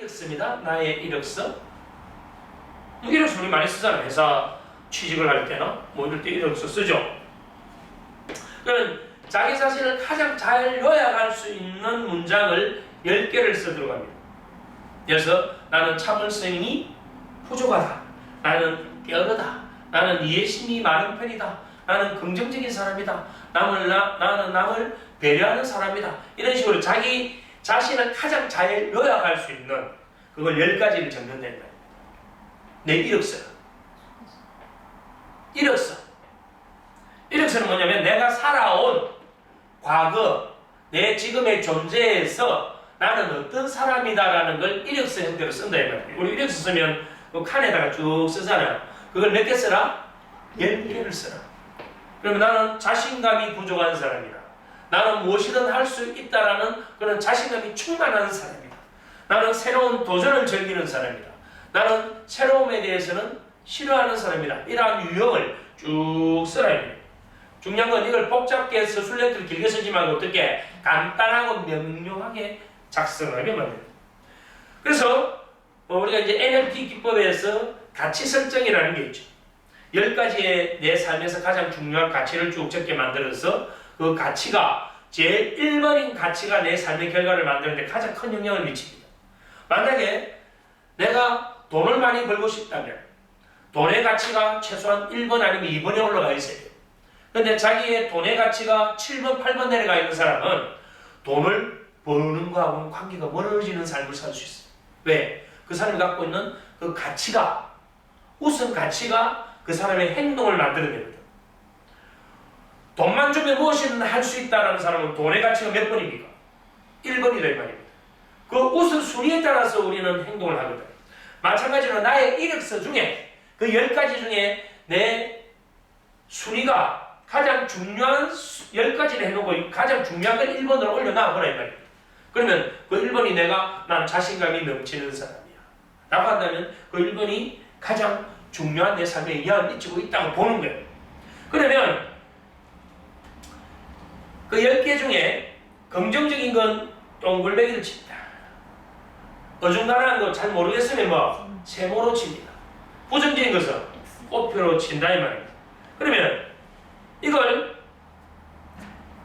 이력서입니다. 나의 이력서. 이력서 우리 많이 쓰잖아요. 회사 취직을 할 때나 뭐 이럴 때 이력서 쓰죠. 그러면 자기 자신을 가장 잘 요약할 수 있는 문장을 10개를 쓰도록 합니다. 그래서 나는 참을성이 부족하다. 나는 게으르다. 나는 이해심이 많은 편이다. 나는 긍정적인 사람이다. 나는 남을 배려하는 사람이다. 이런 식으로 자기 자신을 가장 잘 요약할 수 있는 그걸 10가지를 적는다는 거예요. 내 이력서. 이력서는 뭐냐면 내가 살아온 과거, 내 지금의 존재에서 나는 어떤 사람이다라는 걸 이력서 형태로 쓴다 이 말이에요. 우리 이력서 쓰면 그 칸에다가 쭉 쓰잖아요. 그걸 몇 개 쓰라? 10개를 쓰라. 그러면 나는 자신감이 부족한 사람이다. 나는 무엇이든 할 수 있다라는 그런 자신감이 충만한 사람이다. 나는 새로운 도전을 즐기는 사람이다. 나는 새로움에 대해서는 싫어하는 사람이다. 이러한 유형을 쭉 쓰라. 중요한 건 이걸 복잡게 해서 술렌트를 길게 쓰지 말고 어떻게 간단하고 명료하게 작성하게 만듭니다. 그래서 우리가 이제 NLP 기법에서 가치 설정이라는 게 있죠. 10가지의 내 삶에서 가장 중요한 가치를 쭉 적게 만들어서 그 가치가 제일 1번인 가치가 내 삶의 결과를 만드는 데 가장 큰 영향을 미칩니다. 만약에 내가 돈을 많이 벌고 싶다면 돈의 가치가 최소한 1번 아니면 2번에 올라가 있어야 돼요. 근데 자기의 돈의 가치가 7번, 8번 내려가 있는 사람은 돈을 버는 거하고는 관계가 멀어지는 삶을 살 수 있어요. 왜? 그 사람이 갖고 있는 그 가치가, 우선 가치가 그 사람의 행동을 만들어내거든. 돈만 주면 무엇이든 할 수 있다는 사람은 돈의 가치가 몇 번입니까? 1번이다 이 말입니다. 그 우선순위에 따라서 우리는 행동을 하거든. 마찬가지로 나의 이력서 중에 그 10가지 중에 내 순위가 가장 중요한 10가지를 해놓고 가장 중요한 걸 1번으로 올려놔보라 이 말입니다. 그러면 그 1번이 난 자신감이 넘치는 사람이야 라고 한다면 그 1번이 가장 중요한 내 삶에 영향을 미치고 있다고 보는 거예요. 그러면 그 10개 중에 긍정적인 건 동글배기를 칩니다. 어중간한 거 잘 모르겠으면 세모로 칩니다. 부정적인 것은 꽃표로 친다 이 말입니다. 그러면 이걸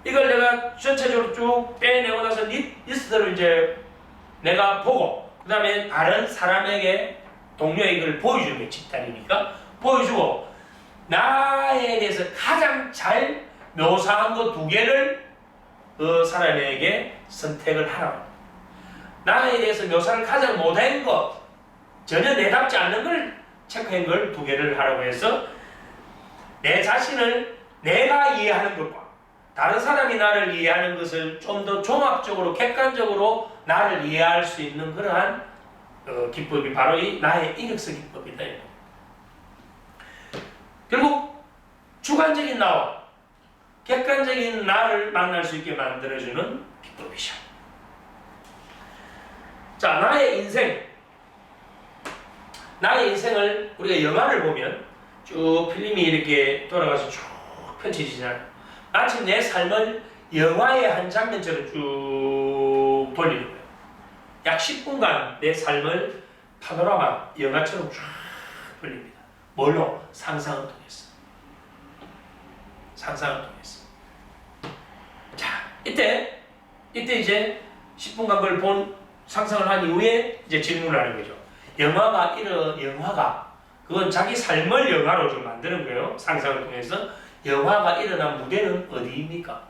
내가 전체적으로 쭉 빼내고 나서 리스트를 이제 내가 보고 그 다음에 다른 사람에게 동료에게 이걸 보여주는 게 집단이니까 보여주고 나에 대해서 가장 잘 묘사한 거 2개를 그 사람에게 선택을 하라고. 나에 대해서 묘사를 가장 못한 거 전혀 내답지 않는 걸 체크한 걸 2개를 하라고 해서 내 자신을 내가 이해하는 것과 다른 사람이 나를 이해하는 것을 좀 더 종합적으로 객관적으로 나를 이해할 수 있는 그러한 기법이 바로 이 나의 이력서 기법이다. 결국 주관적인 나와 객관적인 나를 만날 수 있게 만들어주는 기법이죠. 자, 나의 인생을 우리가 영화를 보면 쭉 필름이 이렇게 돌아가서 쭉 펼쳐지잖아요. 마치 내 삶을 영화의 한 장면처럼 쭉 돌리는 거예요. 약 10분간 내 삶을 파노라마 영화처럼 쭉 돌립니다. 뭘로? 상상을 통해서. 자, 이때 이제 10분간 그걸 본 상상을 한 이후에 이제 질문을 하는 거죠. 영화가 그건 자기 삶을 영화로 좀 만드는 거예요. 상상을 통해서. 영화가 일어난 무대는 어디입니까?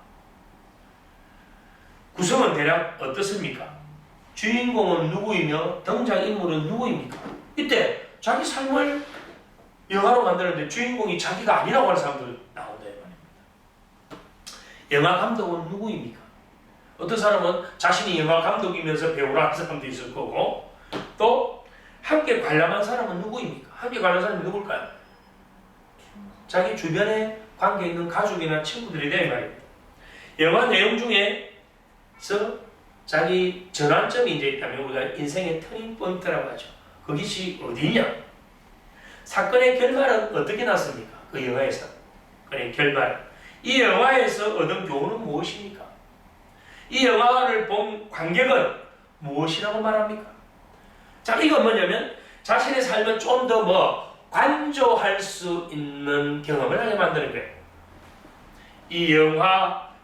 구성은 대략 어떻습니까? 주인공은 누구이며 등장인물은 누구입니까? 이때 자기 삶을 영화로 만드는데 주인공이 자기가 아니라고 하는 사람들 나온다 이 말입니다. 영화 감독은 누구입니까? 어떤 사람은 자신이 영화 감독이면서 배우라는 사람도 있을 거고 또 함께 관람한 사람은 누구입니까? 함께 관람한 사람이 누굴까요? 자기 주변에 관계 있는 가족이나 친구들이다 이 말입니다. 영화 내용 중에서 자기 전환점이 이제 있다면 우리가 인생의 터닝 포인트라고 하죠. 그것이 어디냐? 사건의 결말은 어떻게 났습니까? 그 영화에서. 그의 결말. 이 영화에서 얻은 교훈은 무엇입니까? 이 영화를 본 관객은 무엇이라고 말합니까? 자, 이건 뭐냐면 자신의 삶을 좀 더 뭐 관조할 수 있는 경험을 하게 만드는 거예요. 이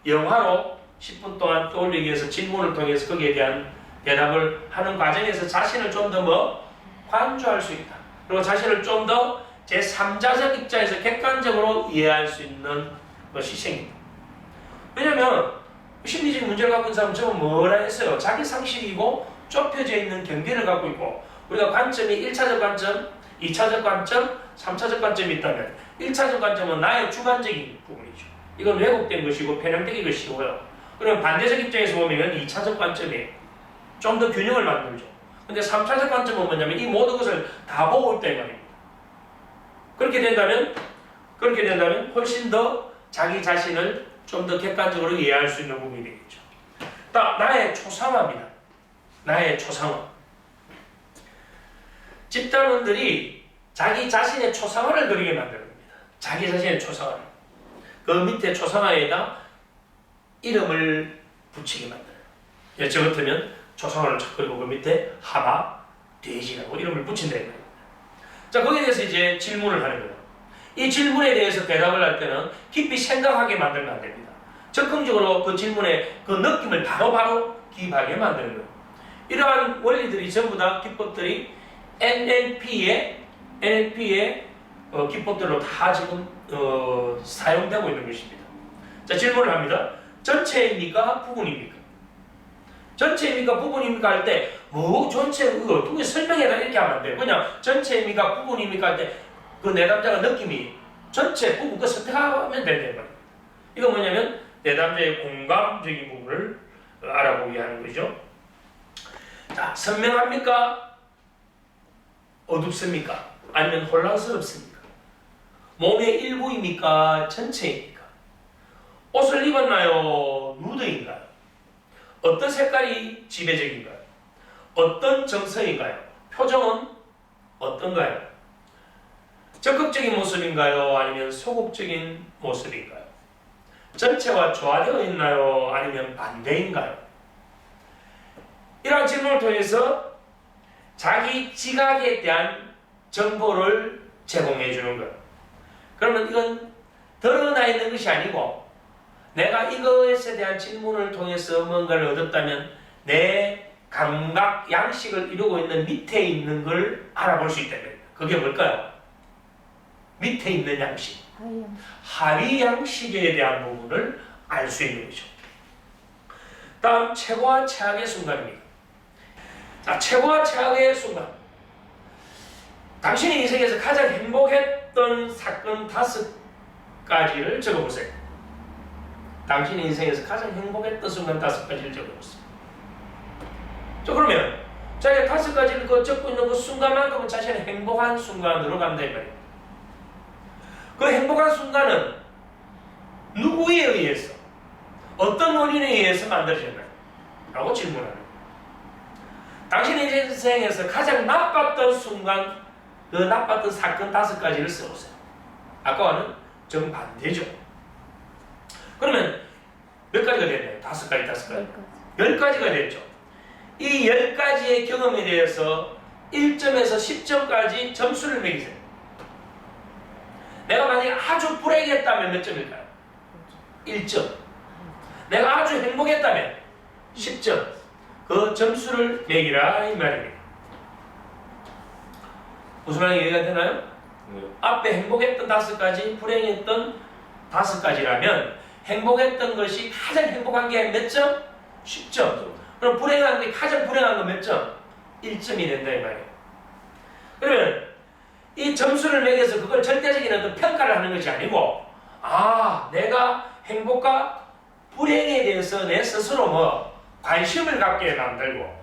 영화로 10분 동안 떠올리기 위해서 질문을 통해서 거기에 대한 대답을 하는 과정에서 자신을 좀 더 뭐 관조할 수 있다. 그리고 자신을 좀 더 제3자적 입장에서 객관적으로 이해할 수 있는 것이 생깁니다. 왜냐면 심리적인 문제를 갖고 있는 사람은 저는 뭐라 했어요? 자기 상식이고 좁혀져 있는 경계를 갖고 있고, 우리가 관점이 1차적 관점, 2차적 관점, 3차적 관점이 있다면 1차적 관점은 나의 주관적인 부분이죠. 이건 왜곡된 것이고 편향된 것이고요. 그러면 반대적 입장에서 보면 2차적 관점이에요. 좀 더 균형을 만들죠. 근데 3차적 관점은 뭐냐면 이 모든 것을 다 보고 있다 이 말입니다. 그렇게 된다면 훨씬 더 자기 자신을 좀 더 객관적으로 이해할 수 있는 부분이 되겠죠. 나의 초상화입니다. 나의 초상화. 집단원들이 자기 자신의 초상화를 그리게 만듭니다. 자기 자신의 초상화. 그 밑에 초상화에다 이름을 붙이게 만들어요. 저 같으면 초상화를 착 그리고 그 밑에 하마, 돼지라고 이름을 붙인다. 자, 거기에 대해서 이제 질문을 하는 거예요. 이 질문에 대해서 대답을 할 때는 깊이 생각하게 만들면 안 됩니다. 적극적으로 그 질문에 그 느낌을 바로바로 기입하게 만드는 거예요. 이러한 원리들이 전부 다 기법들이 NLP의 기법들로 다 지금 사용되고 있는 것입니다. 자, 질문을 합니다. 전체입니까? 부분입니까? 전체입니까? 부분입니까? 할 때 전체 이거 어떻게 설명해라 이렇게 하면 안 돼요. 그냥 전체입니까? 부분입니까? 할 때 그 내담자가 느낌이 전체 부분 그 선택하면 된다. 이거 뭐냐면 내담자의 공감적인 부분을 알아보게 하는 거죠. 자, 선명합니까? 어둡습니까? 아니면 혼란스럽습니까? 몸의 일부입니까? 전체입니까? 옷을 입었나요? 누드인가요? 어떤 색깔이 지배적인가요? 어떤 정서인가요? 표정은 어떤가요? 적극적인 모습인가요? 아니면 소극적인 모습인가요? 전체와 조화되어 있나요? 아니면 반대인가요? 이러한 질문을 통해서 자기 지각에 대한 정보를 제공해 주는 거예요. 그러면 이건 드러나 있는 것이 아니고 내가 이것에 대한 질문을 통해서 뭔가를 얻었다면 내 감각 양식을 이루고 있는 밑에 있는 걸 알아볼 수 있다는 거예요. 그게 뭘까요? 밑에 있는 양식, 하위 양식에 대한 부분을 알 수 있는 거죠. 다음 최고와 최악의 순간입니다. 자, 최고와 최악의 순간. 당신의 인생에서 가장 행복했던 사건 5가지를 적어보세요. 당신의 인생에서 가장 행복했던 순간 5가지를 적어보세요. 자, 그러면 자기가 5가지를 적고 있는 그 순간만큼은 자신의 행복한 순간으로 간다 이 말이에요. 그 행복한 순간은 누구에 의해서, 어떤 원인에 의해서 만들어졌나요? 라고 질문하는 거예요. 당신의 인생에서 가장 나빴던 순간, 그 나빴던 사건 5가지를 써보세요. 아까와는 정반대죠. 그러면 몇 가지가 됐나요? 5가지. 10가지가 됐죠. 이 10가지의 경험에 대해서 1점에서 10점까지 점수를 매기세요. 내가 만약에 아주 불행했다면 몇 점일까요? 1점. 내가 아주 행복했다면 10점. 그 점수를 매기라 이 말입니다. 무슨 말인지 이해가 되나요? 앞에 행복했던 5가지, 불행했던 5가지라면 행복했던 것이 가장 행복한 게 몇 점? 10점. 그럼 불행한 게 가장 불행한 건 몇 점? 1점이 된다 이 말이에요. 그러면 이 점수를 매겨서 그걸 절대적인 어떤 평가를 하는 것이 아니고, 내가 행복과 불행에 대해서 내 스스로 관심을 갖게 만들고,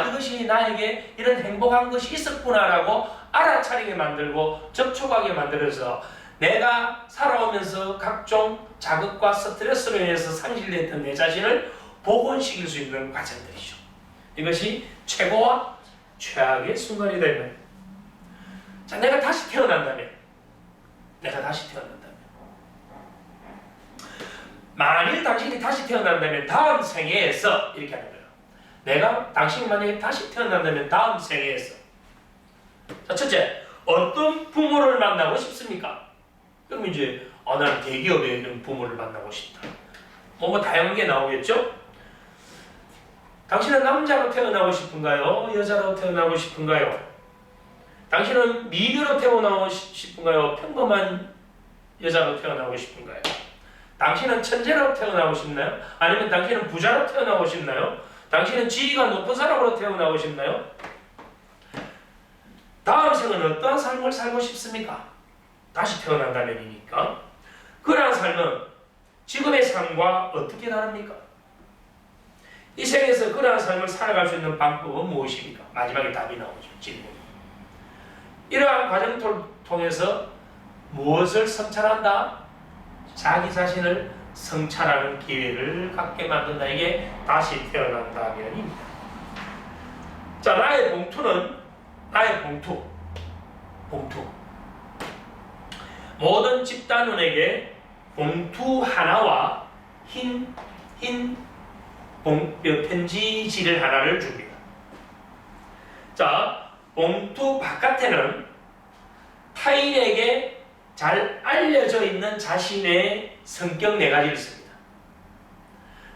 이것이 나에게 이런 행복한 것이 있었구나라고 알아차리게 만들고 접촉하게 만들어서 내가 살아오면서 각종 자극과 스트레스로 인해서 상실됐던 내 자신을 복원시킬 수 있는 과정들이죠. 이것이 최고와 최악의 순간이다 이 말이에요. 자, 내가 다시 태어난다면, 만일 당신이 다시 태어난다면 다음 생애에서 이렇게 하는 거예요. 당신이 만약에 다시 태어난다면 다음 생애에서 자, 첫째, 어떤 부모를 만나고 싶습니까? 그럼 이제 나는 대기업에 있는 부모를 만나고 싶다. 뭐 다양한 게 나오겠죠? 당신은 남자로 태어나고 싶은가요? 여자로 태어나고 싶은가요? 당신은 미녀로 태어나고 싶은가요? 평범한 여자로 태어나고 싶은가요? 당신은 천재로 태어나고 싶나요? 아니면 당신은 부자로 태어나고 싶나요? 당신은 지위가 높은 사람으로 태어나고 싶나요? 다음 생은 어떠한 삶을 살고 싶습니까? 다시 태어난다면이니까. 그러한 삶은 지금의 삶과 어떻게 다릅니까? 이 생에서 그러한 삶을 살아갈 수 있는 방법은 무엇입니까? 마지막에 답이 나오죠. 질문. 이러한 과정을 통해서 무엇을 성찰한다? 자기 자신을 성찰하는 기회를 갖게 만든다. 이게 다시 태어난다면입니다. 자, 나의 봉투는 봉투. 모든 집단원에게 봉투 하나와 흰 편지지를 하나를 줍니다. 자, 봉투 바깥에는 타인에게 잘 알려져 있는 자신의 성격 4가지를 씁니다.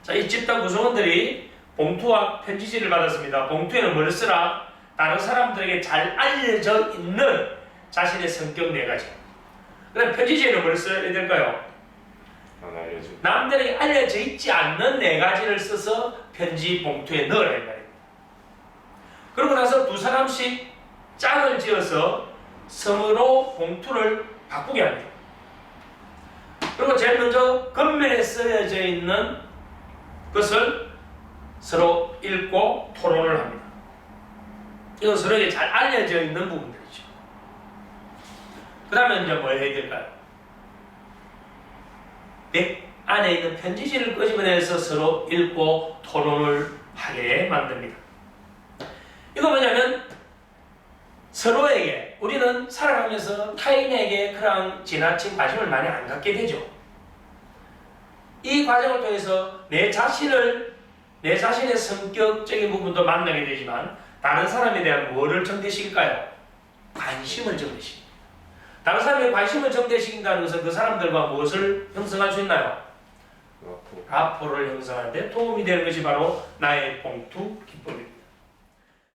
자, 이 집단 구성원들이 봉투와 편지지를 받았습니다. 봉투에는 뭘 쓰라? 다른 사람들에게 잘 알려져 있는 자신의 성격 4가지. 그럼 편지지에는 뭘 써야 될까요? 남들에게 알려져 있지 않는 4가지를 써서 편지 봉투에 넣으라 이 말입니다. 그러고 나서 2사람씩 짝을 지어서 성으로 봉투를 바꾸게 합니다. 그리고 제일 먼저 겉면에 쓰여져 있는 것을 서로 읽고 토론을 합니다. 이건 서로에게 잘 알려져 있는 부분들이죠. 그 다음에 이제 뭘 해야 될까요? 백 안에 있는 편지지를 끄집어내서 서로 읽고 토론을 하게 만듭니다. 이거 뭐냐면 서로에게 우리는 살아가면서 타인에게 그런 지나친 관심을 많이 안 갖게 되죠. 이 과정을 통해서 내 자신의 성격적인 부분도 만나게 되지만 다른 사람에 대한 뭐를 정대시킬까요? 관심을 정대시킵니다. 다른 사람의 관심을 정대시킨다는 것은 그 사람들과 무엇을 형성할 수 있나요? 라포를 형성하는 데 도움이 되는 것이 바로 나의 봉투 기법입니다.